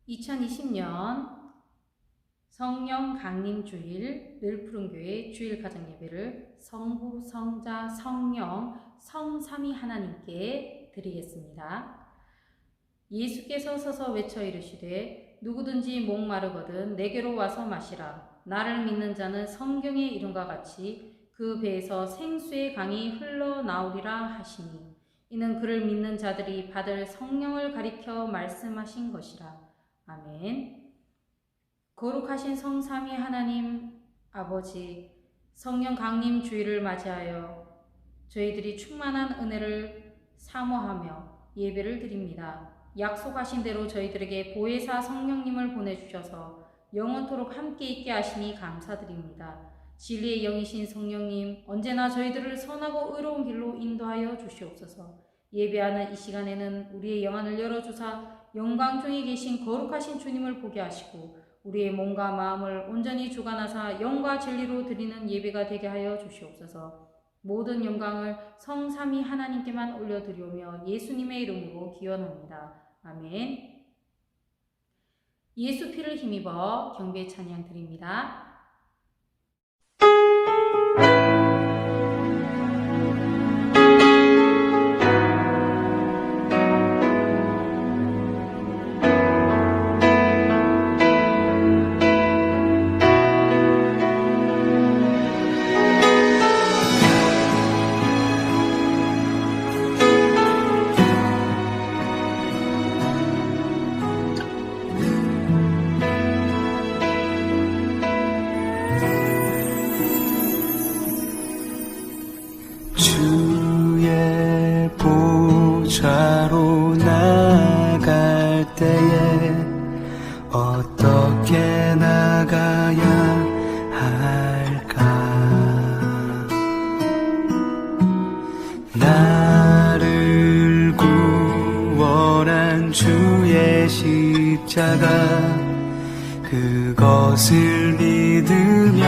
2020년 성령 강림 주일 늘푸른교회 주일 가정 예배를 성부, 성자, 성령, 성삼위 하나님께 드리겠습니다. 예수께서 서서 외쳐 이르시되 누구든지 목마르거든 내게로 와서 마시라. 나를 믿는 자는 성경의 이름과 같이 그 배에서 생수의 강이 흘러나오리라 하시니 이는 그를 믿는 자들이 받을 성령을 가리켜 말씀하신 것이라. 아멘. 거룩하신 성삼위 하나님 아버지, 성령 강림 주일을 맞이하여 저희들이 충만한 은혜를 사모하며 예배를 드립니다. 약속하신 대로 저희들에게 보혜사 성령님을 보내주셔서 영원토록 함께 있게 하시니 감사드립니다. 진리의 영이신 성령님, 언제나 저희들을 선하고 의로운 길로 인도하여 주시옵소서. 예배하는 이 시간에는 우리의 영안을 열어주사 영광 중에 계신 거룩하신 주님을 보게 하시고 우리의 몸과 마음을 온전히 주관하사 영과 진리로 드리는 예배가 되게 하여 주시옵소서. 모든 영광을 성삼위 하나님께만 올려드리오며 예수님의 이름으로 기원합니다. 아멘. 예수 피를 힘입어 경배 찬양 드립니다. 보좌로 나갈 때에 어떻게 나가야 할까? 나를 구원한 주의 십자가 그것을 믿으며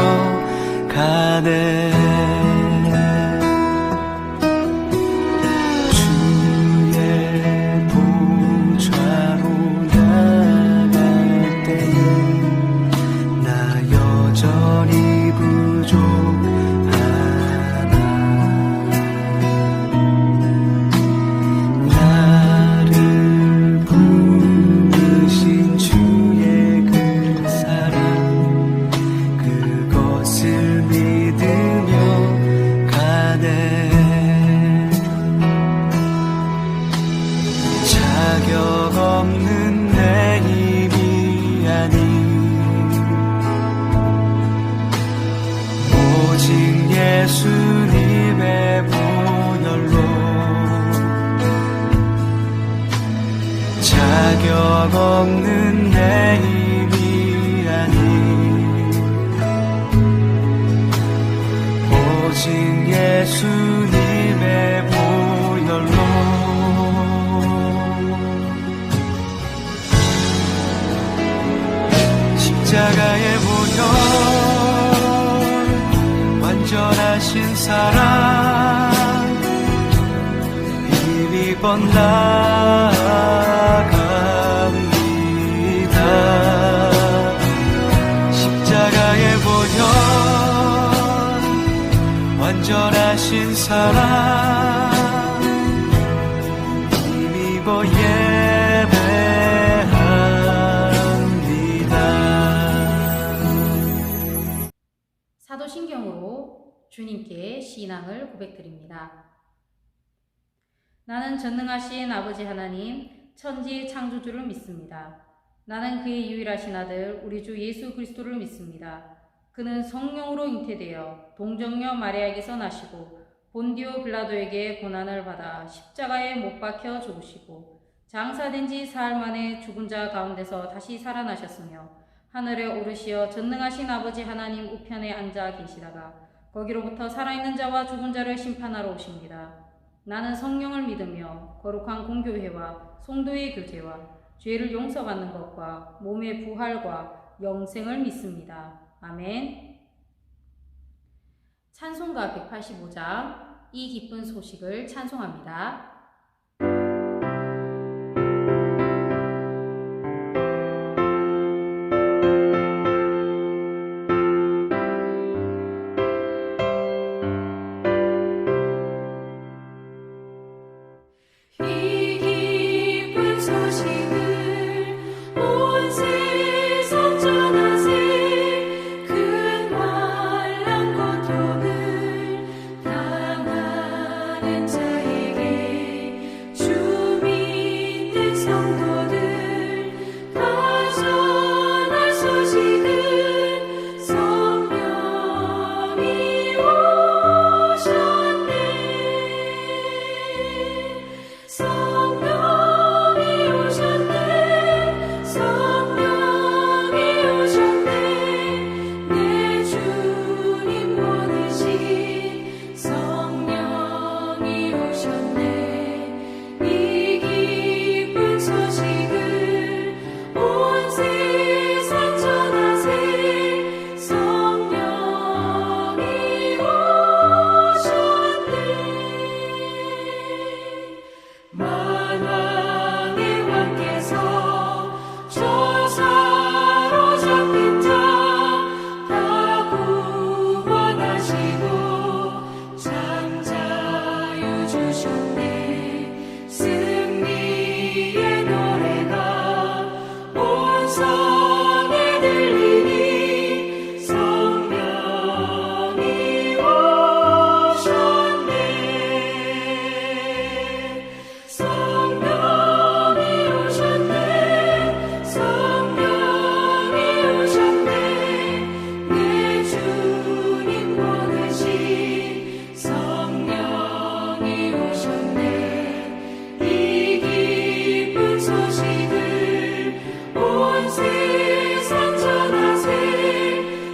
가네. 예수님의 보혈로 자격 없는 내 힘이 아닌 오직 예수님의 보혈로 십자가의 보혈 완전하신 사랑 힘이 뻗나갑니다. 십자가의 보혈 완전하신 사랑 힘입어 예배합니다. 사도신경으로 주님께 신앙을 고백드립니다. 나는 전능하신 아버지 하나님, 천지의 창조주를 믿습니다. 나는 그의 유일하신 아들, 우리 주 예수 그리스도를 믿습니다. 그는 성령으로 잉태되어 동정녀 마리아에게서 나시고 본디오 빌라도에게 고난을 받아 십자가에 못 박혀 죽으시고 장사된 지 사흘 만에 죽은 자 가운데서 다시 살아나셨으며 하늘에 오르시어 전능하신 아버지 하나님 우편에 앉아 계시다가 거기로부터 살아있는 자와 죽은 자를 심판하러 오십니다. 나는 성령을 믿으며 거룩한 공교회와 성도의 교제와 죄를 용서받는 것과 몸의 부활과 영생을 믿습니다. 아멘. 찬송가 185장 이 기쁜 소식을 찬송합니다. 주셨네. 승리의 노래가 온 성에 들리니 성령이 오셨네. 성령이 오셨네. 성령이 오셨네. 내 주님 보내신 성령이 오셨네. 이 기쁜 소식을 온 세상 전하세.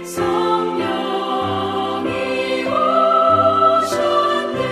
성령이 오셨네.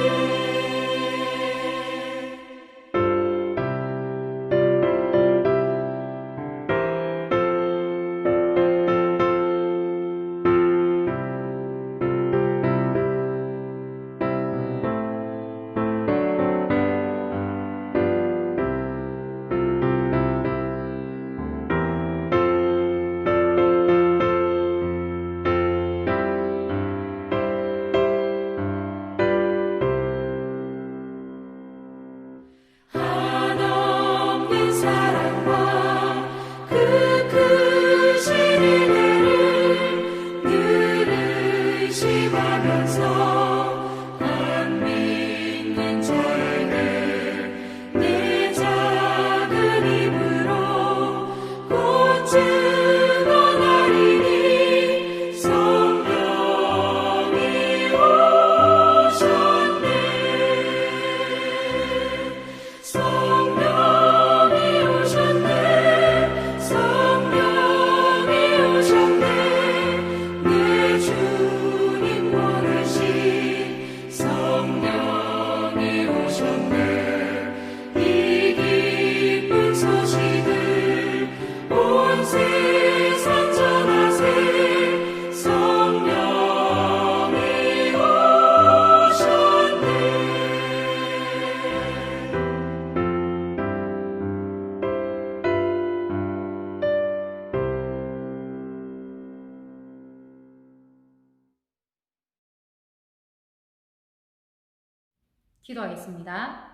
한없는 사랑과 그 크신 은혜를 늘 의심하면서 안 믿는 자에게 내 작은 입으로 곧 증언하리니 성령이 오셨네. 성령이 오셨네. 성령이 오셨네. 내 주님 보내신 성령이 오셨네. 이 기쁜 소식을 온 세상 전하세. 성령이 오셨네. 기도하겠습니다.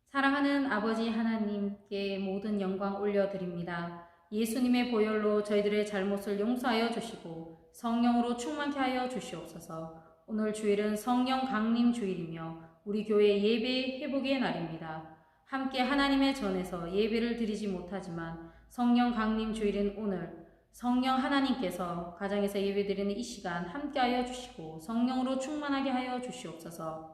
사랑하는 아버지 하나님께 모든 영광 올려드립니다. 예수님의 보혈로 저희들의 잘못을 용서하여 주시고 성령으로 충만케 하여 주시옵소서. 오늘 주일은 성령 강림 주일이며 우리 교회 예배 회복의 날입니다. 함께 하나님의 전에서 예배를 드리지 못하지만 성령 강림 주일인 오늘 성령 하나님께서 가정에서 예배드리는 이 시간 함께하여 주시고 성령으로 충만하게 하여 주시옵소서.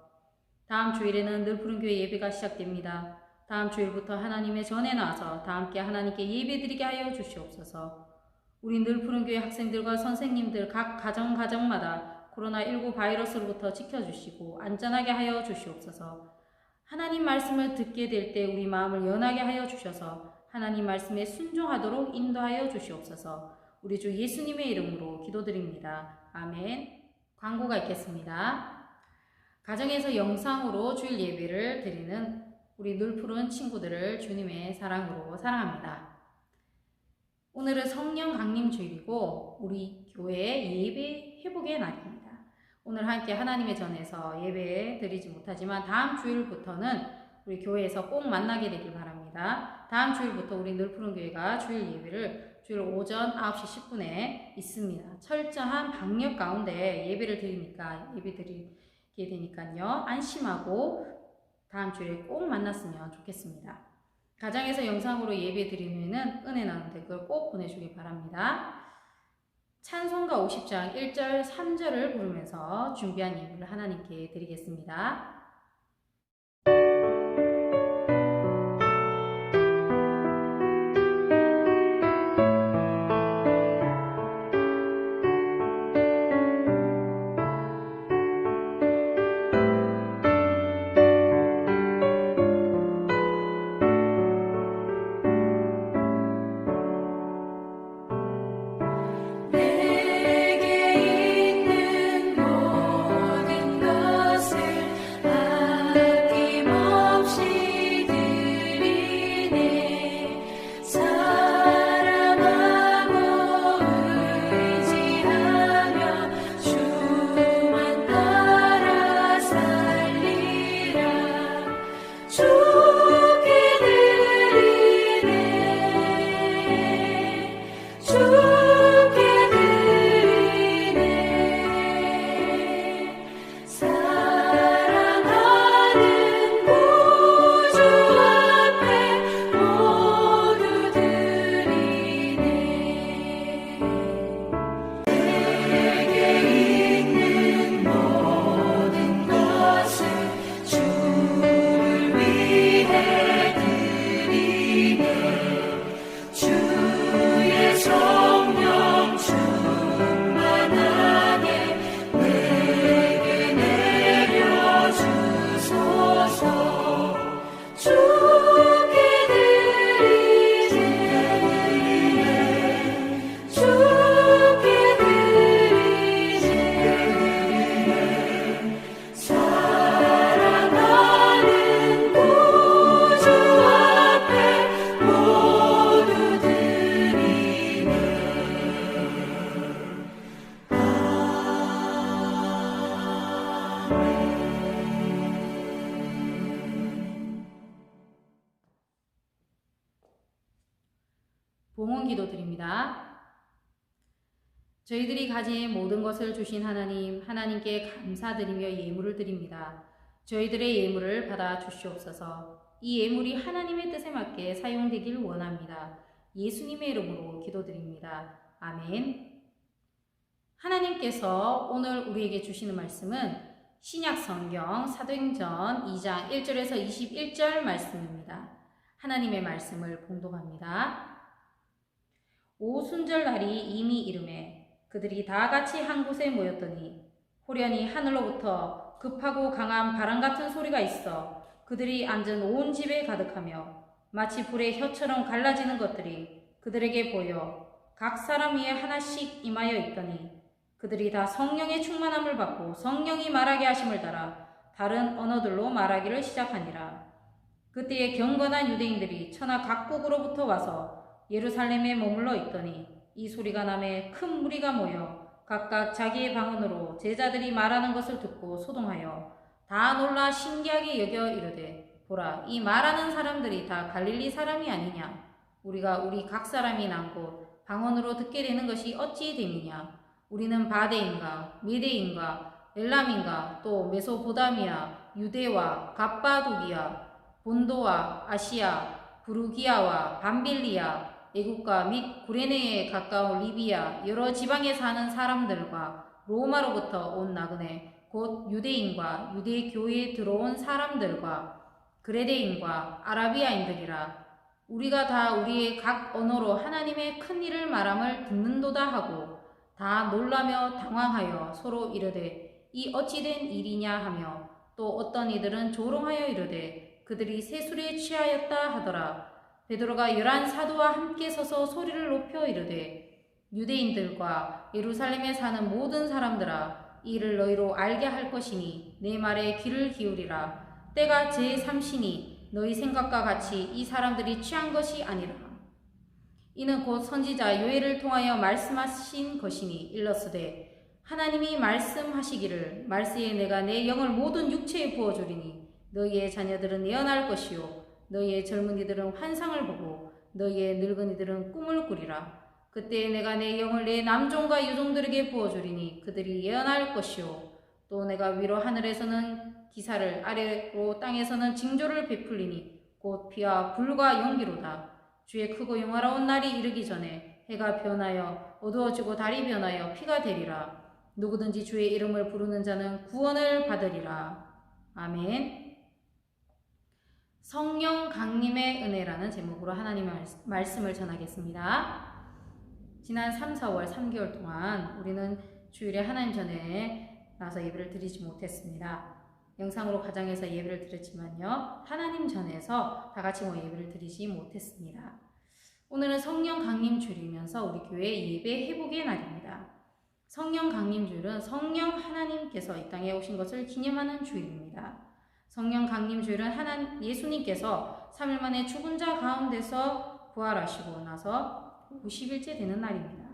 다음 주일에는 늘푸른교회 예배가 시작됩니다. 다음 주일부터 하나님의 전에 나와서 다 함께 하나님께 예배드리게 하여 주시옵소서. 우리 늘푸른교회 학생들과 선생님들 각 가정마다 코로나19 바이러스로부터 지켜주시고 안전하게 하여 주시옵소서. 하나님 말씀을 듣게 될 때 우리 마음을 연하게 하여 주셔서 하나님 말씀에 순종하도록 인도하여 주시옵소서. 우리 주 예수님의 이름으로 기도드립니다. 아멘. 광고가 있겠습니다. 가정에서 영상으로 주일 예배를 드리는 우리 늘푸른 친구들을 주님의 사랑으로 사랑합니다. 오늘은 성령 강림 주일이고 우리 교회 예배 회복의 날입니다. 오늘 함께 하나님의 전에서 예배 드리지 못하지만 다음 주일부터는 우리 교회에서 꼭 만나게 되길 바랍니다. 다음 주일부터 우리 늘푸른 교회가 주일 예배를 주일 오전 9시 10분에 있습니다. 철저한 방역 가운데 예배를 드리니까 예배드리게 되니까요. 안심하고 다음 주에 꼭 만났으면 좋겠습니다. 가정에서 영상으로 예배 드린 후에는 은혜 나눈 댓글 꼭 보내주길 바랍니다. 찬송가 50장 1절 3절을 부르면서 준비한 예배를 하나님께 드리겠습니다. 내게 있는 모든 것을 봉헌 기도드립니다. 저희들이 가진 모든 것을 주신 하나님, 하나님께 감사드리며 예물을 드립니다. 저희들의 예물을 받아 주시옵소서. 이 예물이 하나님의 뜻에 맞게 사용되길 원합니다. 예수님의 이름으로 기도드립니다. 아멘. 하나님께서 오늘 우리에게 주시는 말씀은 신약 성경 사도행전 2장 1절에서 21절 말씀입니다. 하나님의 말씀을 봉독합니다. 오순절 날이 이미 이르매 그들이 다 같이 한 곳에 모였더니 호련히 하늘로부터 급하고 강한 바람 같은 소리가 있어 그들이 앉은 온 집에 가득하며 마치 불의 혀처럼 갈라지는 것들이 그들에게 보여 각 사람 위에 하나씩 임하여 있더니 그들이 다 성령의 충만함을 받고 성령이 말하게 하심을 따라 다른 언어들로 말하기를 시작하니라. 그때에 경건한 유대인들이 천하 각국으로부터 와서 예루살렘에 머물러 있더니 이 소리가 나매 큰 무리가 모여 각각 자기의 방언으로 제자들이 말하는 것을 듣고 소동하여 다 놀라 신기하게 여겨 이르되 보라 이 말하는 사람들이 다 갈릴리 사람이 아니냐. 우리가 우리 각 사람이 난 곳 방언으로 듣게 되는 것이 어찌 됨이냐. 우리는 바데인가 메데인가 엘람인가 또 메소포다미아 유대와 갑바도기아 본도와 아시아 부르기아와 밤빌리아 애국가 및 구레네에 가까운 리비아 여러 지방에 사는 사람들과 로마로부터 온 나그네 곧 유대인과 유대교회에 들어온 사람들과 그레데인과 아라비아인들이라. 우리가 다 우리의 각 언어로 하나님의 큰 일을 말함을 듣는도다 하고 다 놀라며 당황하여 서로 이르되 이 어찌된 일이냐 하며 또 어떤 이들은 조롱하여 이르되 그들이 새술에 취하였다 하더라. 베드로가 11 사도와 함께 서서 소리를 높여 이르되 유대인들과 예루살렘에 사는 모든 사람들아 이 일을 너희로 알게 할 것이니 내 말에 귀를 기울이라. 때가 제3시니 너희 생각과 같이 이 사람들이 취한 것이 아니라. 이는 곧 선지자 요엘을 통하여 말씀하신 것이니 일렀으되 하나님이 말씀하시기를 말세에 내가 내 영을 모든 육체에 부어주리니 너희의 자녀들은 예언할 것이요 너희의 젊은이들은 환상을 보고 너희의 늙은이들은 꿈을 꾸리라. 그때 내가 내 영을 내 남종과 여종들에게 부어주리니 그들이 예언할 것이요 또 내가 위로 하늘에서는 기사를 아래로 땅에서는 징조를 베풀리니 곧 피와 불과 연기로다. 주의 크고 영화로운 날이 이르기 전에 해가 변하여 어두워지고 달이 변하여 피가 되리라. 누구든지 주의 이름을 부르는 자는 구원을 받으리라. 아멘. 성령 강림의 은혜라는 제목으로 하나님의 말씀을 전하겠습니다. 지난 3, 4월 3개월 동안 우리는 주일에 하나님 전에 나서 예배를 드리지 못했습니다. 영상으로 가정에서 예배를 드렸지만요. 하나님 전에서 다 같이 예배를 드리지 못했습니다. 오늘은 성령 강림 주일이면서 우리 교회 예배 회복의 날입니다. 성령 강림 주일은 성령 하나님께서 이 땅에 오신 것을 기념하는 주일입니다. 성령 강림 주일은 예수님께서 3일 만에 죽은 자 가운데서 부활하시고 나서 50일째 되는 날입니다.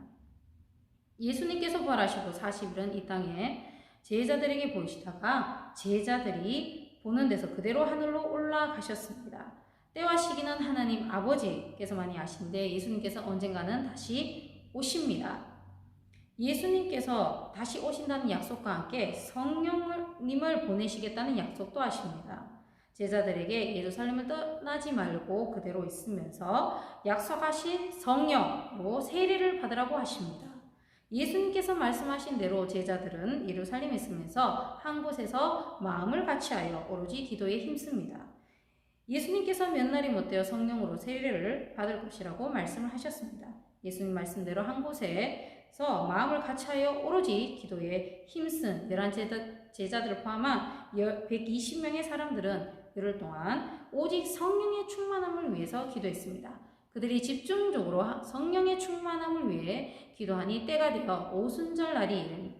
예수님께서 부활하시고 40일은 이 땅에 제자들에게 보이시다가 제자들이 보는 데서 그대로 하늘로 올라가셨습니다. 때와 시기는 하나님 아버지께서만이 아신데 예수님께서 언젠가는 다시 오십니다. 예수님께서 다시 오신다는 약속과 함께 성령님을 보내시겠다는 약속도 하십니다. 제자들에게 예루살렘을 떠나지 말고 그대로 있으면서 약속하신 성령으로 세례를 받으라고 하십니다. 예수님께서 말씀하신 대로 제자들은 예루살렘에 있으면서 한 곳에서 마음을 같이하여 오로지 기도에 힘씁니다. 예수님께서 몇 날이 못되어 성령으로 세례를 받을 것이라고 말씀을 하셨습니다. 예수님 말씀대로 한 곳에서 마음을 같이하여 오로지 기도에 힘쓴 11 제자들을 포함한 120명의 사람들은 열흘 동안 오직 성령의 충만함을 위해서 기도했습니다. 그들이 집중적으로 성령의 충만함을 위해 기도하니 때가 되어 오순절 날이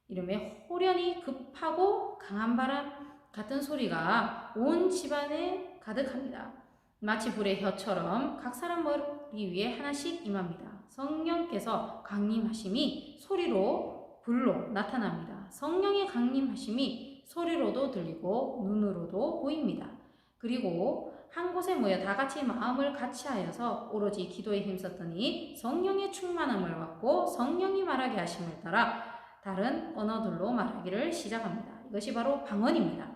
이름에 호련히 급하고 강한 바람 같은 소리가 온 집안에 가득합니다. 마치 불의 혀처럼 각 사람 머리 위에 하나씩 임합니다. 성령께서 강림하심이 소리로 불로 나타납니다. 성령의 강림하심이 소리로도 들리고 눈으로도 보입니다. 그리고 한 곳에 모여 다 같이 마음을 같이하여서 오로지 기도에 힘썼더니 성령의 충만함을 받고 성령이 말하게 하심을 따라 다른 언어들로 말하기를 시작합니다. 이것이 바로 방언입니다.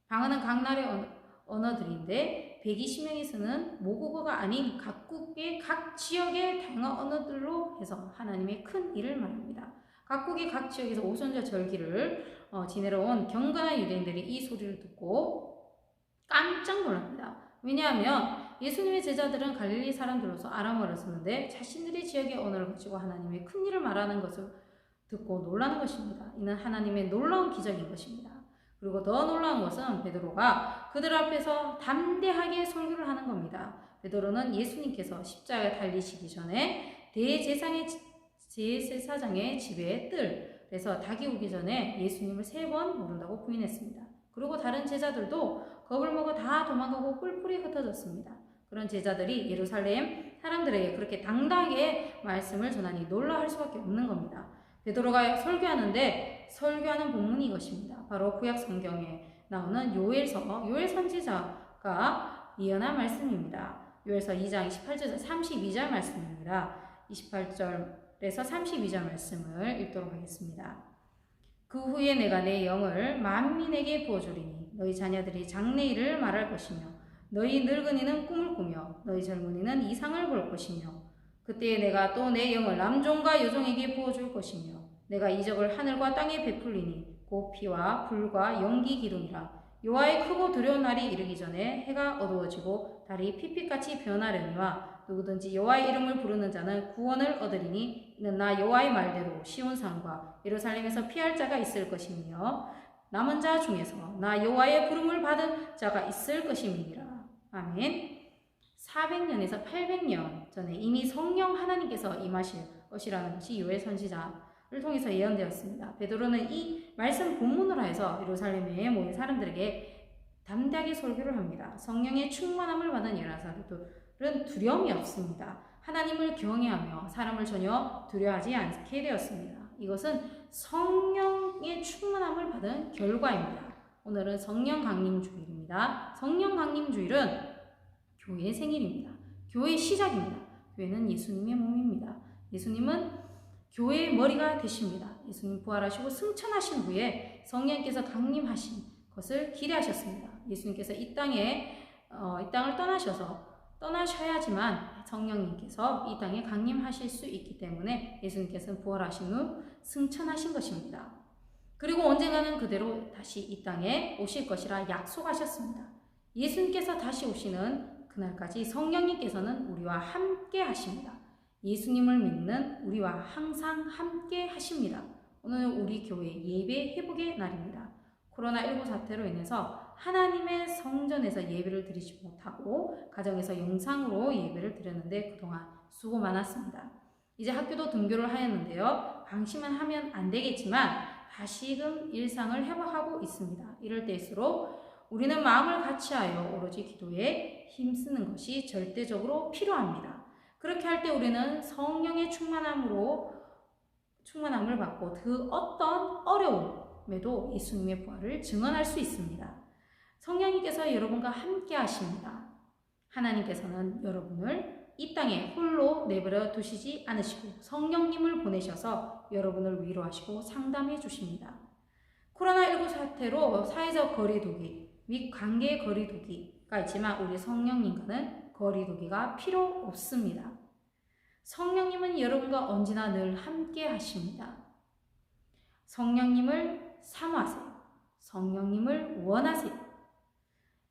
방언은 각 나라의 언어들인데 120명이 쓰는 모국어가 아닌 각국의 각 지역의 다양한 언어들로 해서 하나님의 큰 일을 말합니다. 각국의 각 지역에서 오순절 절기를 지내러 온 경건한 유대인들이 이 소리를 듣고 깜짝 놀랍니다. 왜냐하면 예수님의 제자들은 갈릴리 사람들로서 아람어를 쓰는데 자신들의 지역의 언어를 가지고 하나님의 큰 일을 말하는 것을 듣고 놀라는 것입니다. 이는 하나님의 놀라운 기적인 것입니다. 그리고 더 놀라운 것은 베드로가 그들 앞에서 담대하게 설교를 하는 겁니다. 베드로는 예수님께서 십자가에 달리시기 전에 대제사장의 집에 그래서 닭이 오기 전에 예수님을 3번 모른다고 부인했습니다. 그리고 다른 제자들도 겁을 먹어 다 도망가고 뿔뿔이 흩어졌습니다. 그런 제자들이 예루살렘 사람들에게 그렇게 당당하게 말씀을 전하니 놀라할 수밖에 없는 겁니다. 베드로가 설교하는데 설교하는 본문이 이것입니다. 바로 구약 성경에 나오는 요엘 선지자가 예언한 말씀입니다. 요엘서 2장 28절 32절 말씀입니다. 28절에서 32절 말씀을 읽도록 하겠습니다. 그 후에 내가 내 영을 만민에게 부어주리니 너희 자녀들이 장래일을 말할 것이며 너희 늙은이는 꿈을 꾸며 너희 젊은이는 이상을 볼 것이며 그때에 내가 또 내 영을 남종과 여종에게 부어줄 것이며 내가 이적을 하늘과 땅에 베풀리니 곧 피와 불과 연기 기둥이라 여호와의 크고 두려운 날이 이르기 전에 해가 어두워지고 달이 핏빛같이 변하려니와 누구든지 여호와의 이름을 부르는 자는 구원을 얻으리니 이는 나 여호와의 말대로 시온산과 예루살렘에서 피할 자가 있을 것이며 남은 자 중에서 나 여호와의 부름을 받은 자가 있을 것임이니라. 아멘. 400년에서 800년 전에 이미 성령 하나님께서 임하실 것이라는 것이 요엘 선지자를 통해서 예언되었습니다. 베드로는 이 말씀 본문으로 해서 예루살렘에 모인 사람들에게 담대하게 설교를 합니다. 성령의 충만함을 받은 예루살렘은 두려움이 없습니다. 하나님을 경외하며 사람을 전혀 두려워하지 않게 되었습니다. 이것은 성령의 충만함을 받은 결과입니다. 오늘은 성령 강림 주일입니다. 성령 강림 주일은 교회의 생일입니다. 교회의 시작입니다. 교회는 예수님의 몸입니다. 예수님은 교회의 머리가 되십니다. 예수님 부활하시고 승천하신 후에 성령께서 강림하신 것을 기대하셨습니다. 예수님께서 이 땅을 떠나셔야지만 성령님께서 이 땅에 강림하실 수 있기 때문에 예수님께서는 부활하신 후 승천하신 것입니다. 그리고 언젠가는 그대로 다시 이 땅에 오실 것이라 약속하셨습니다. 예수님께서 다시 오시는 그날까지 성령님께서는 우리와 함께 하십니다. 예수님을 믿는 우리와 항상 함께 하십니다. 오늘은 우리 교회 예배 회복의 날입니다. 코로나19 사태로 인해서 하나님의 성전에서 예배를 드리지 못하고 가정에서 영상으로 예배를 드렸는데 그동안 수고 많았습니다. 이제 학교도 등교를 하였는데요. 방심은 하면 안 되겠지만 다시금 일상을 회복하고 있습니다. 이럴 때일수록 우리는 마음을 같이하여 오로지 기도에 힘쓰는 것이 절대적으로 필요합니다. 그렇게 할 때 우리는 성령의 충만함을 받고 그 어떤 어려움에도 예수님의 부활을 증언할 수 있습니다. 성령님께서 여러분과 함께 하십니다. 하나님께서는 여러분을 이 땅에 홀로 내버려 두시지 않으시고 성령님을 보내셔서 여러분을 위로하시고 상담해 주십니다. 코로나19 사태로 사회적 거리두기 및 관계 거리두기가 있지만 우리 성령님과는 거리두기가 필요 없습니다. 성령님은 여러분과 언제나 늘 함께 하십니다. 성령님을 사모하세요. 성령님을 원하세요.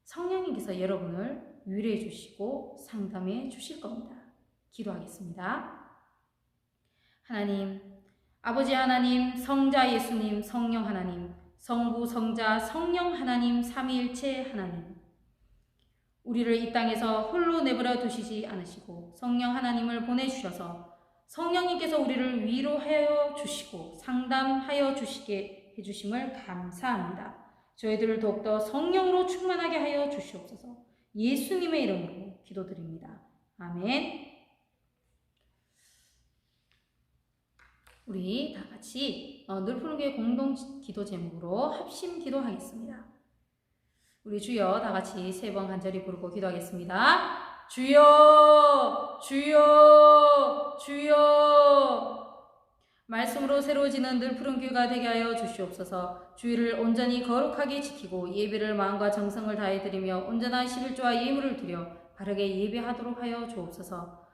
성령님께서 여러분을 위로해 주시고 상담해 주실 겁니다. 기도하겠습니다. 하나님, 아버지 하나님, 성자 예수님, 성령 하나님, 성부, 성자, 성령 하나님, 삼위일체 하나님, 우리를 이 땅에서 홀로 내버려 두시지 않으시고 성령 하나님을 보내주셔서 성령님께서 우리를 위로하여 주시고 상담하여 주시게 해주심을 감사합니다. 저희들을 더욱더 성령으로 충만하게 하여 주시옵소서. 예수님의 이름으로 기도드립니다. 아멘. 우리 다 같이 늘 푸른 교회 공동 기도 제목으로 합심 기도하겠습니다. 우리 주여 다 같이 3번 간절히 부르고 기도하겠습니다. 주여, 주여, 주여. 말씀으로 새로워지는 늘 푸른 교회가 되게 하여 주시옵소서. 주일을 온전히 거룩하게 지키고 예배를 마음과 정성을 다해 드리며 온전한 11조와 예물을 드려 바르게 예배하도록 하여 주옵소서.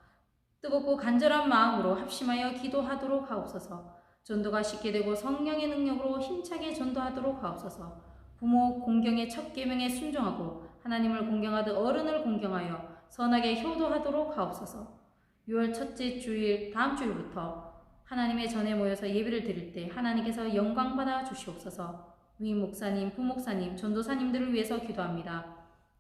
뜨겁고 간절한 마음으로 합심하여 기도하도록 하옵소서. 전도가 쉽게 되고 성령의 능력으로 힘차게 전도하도록 하옵소서. 부모 공경의 첫 계명에 순종하고 하나님을 공경하듯 어른을 공경하여 선하게 효도하도록 하옵소서. 6월 첫째 주일 다음 주일부터 하나님의 전에 모여서 예배를 드릴 때 하나님께서 영광 받아 주시옵소서. 위임 목사님, 부목사님, 전도사님들을 위해서 기도합니다.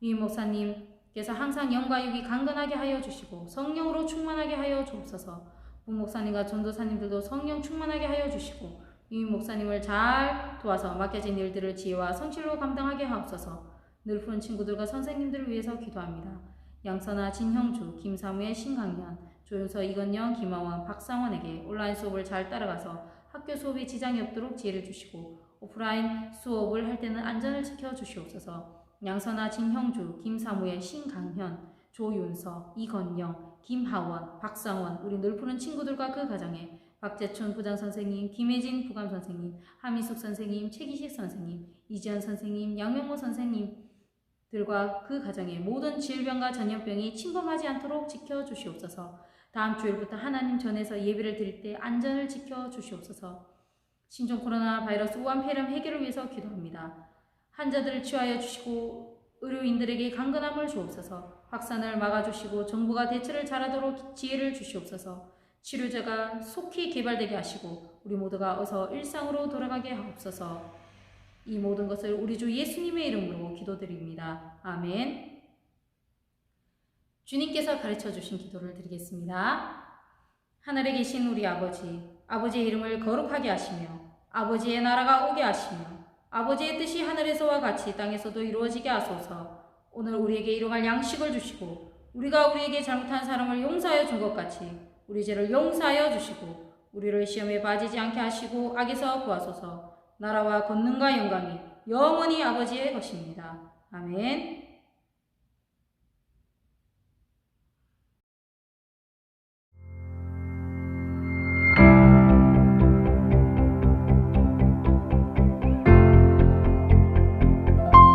위임 목사님께서 항상 영과 육이 강건하게 하여 주시고 성령으로 충만하게 하여 주옵소서. 부목사님과 전도사님들도 성령 충만하게 하여 주시고 위임 목사님을 잘 도와서 맡겨진 일들을 지혜와 성실로 감당하게 하옵소서. 늘 푸른 친구들과 선생님들을 위해서 기도합니다. 양선아, 진형주, 김사무엘, 신강년, 조윤서, 이건영, 김하원, 박상원에게 온라인 수업을 잘 따라가서 학교 수업에 지장이 없도록 지혜를 주시고 오프라인 수업을 할 때는 안전을 지켜 주시옵소서. 양선아, 진형주, 김사무엘, 신강현, 조윤서, 이건영, 김하원, 박상원, 우리 늘 푸른 친구들과 그 가정에 박재춘 부장선생님, 김혜진 부감선생님, 하민숙 선생님, 최기식 선생님, 이지연 선생님, 양명모 선생님들과 그 가정에 모든 질병과 전염병이 침범하지 않도록 지켜주시옵소서. 다음 주일부터 하나님 전에서 예배를 드릴 때 안전을 지켜주시옵소서. 신종 코로나 바이러스 우한 폐렴 해결을 위해서 기도합니다. 환자들을 치유하여 주시고 의료인들에게 강건함을 주옵소서. 확산을 막아주시고 정부가 대처를 잘하도록 지혜를 주시옵소서. 치료제가 속히 개발되게 하시고 우리 모두가 어서 일상으로 돌아가게 하옵소서. 이 모든 것을 우리 주 예수님의 이름으로 기도드립니다. 아멘. 주님께서 가르쳐 주신 기도를 드리겠습니다. 하늘에 계신 우리 아버지, 아버지의 이름을 거룩하게 하시며 아버지의 나라가 오게 하시며 아버지의 뜻이 하늘에서와 같이 땅에서도 이루어지게 하소서. 오늘 우리에게 일용할 양식을 주시고 우리가 우리에게 잘못한 사람을 용서하여 준 것 같이 우리 죄를 용서하여 주시고 우리를 시험에 빠지지 않게 하시고 악에서 구하소서. 나라와 권능과 영광이 영원히 아버지의 것입니다. 아멘.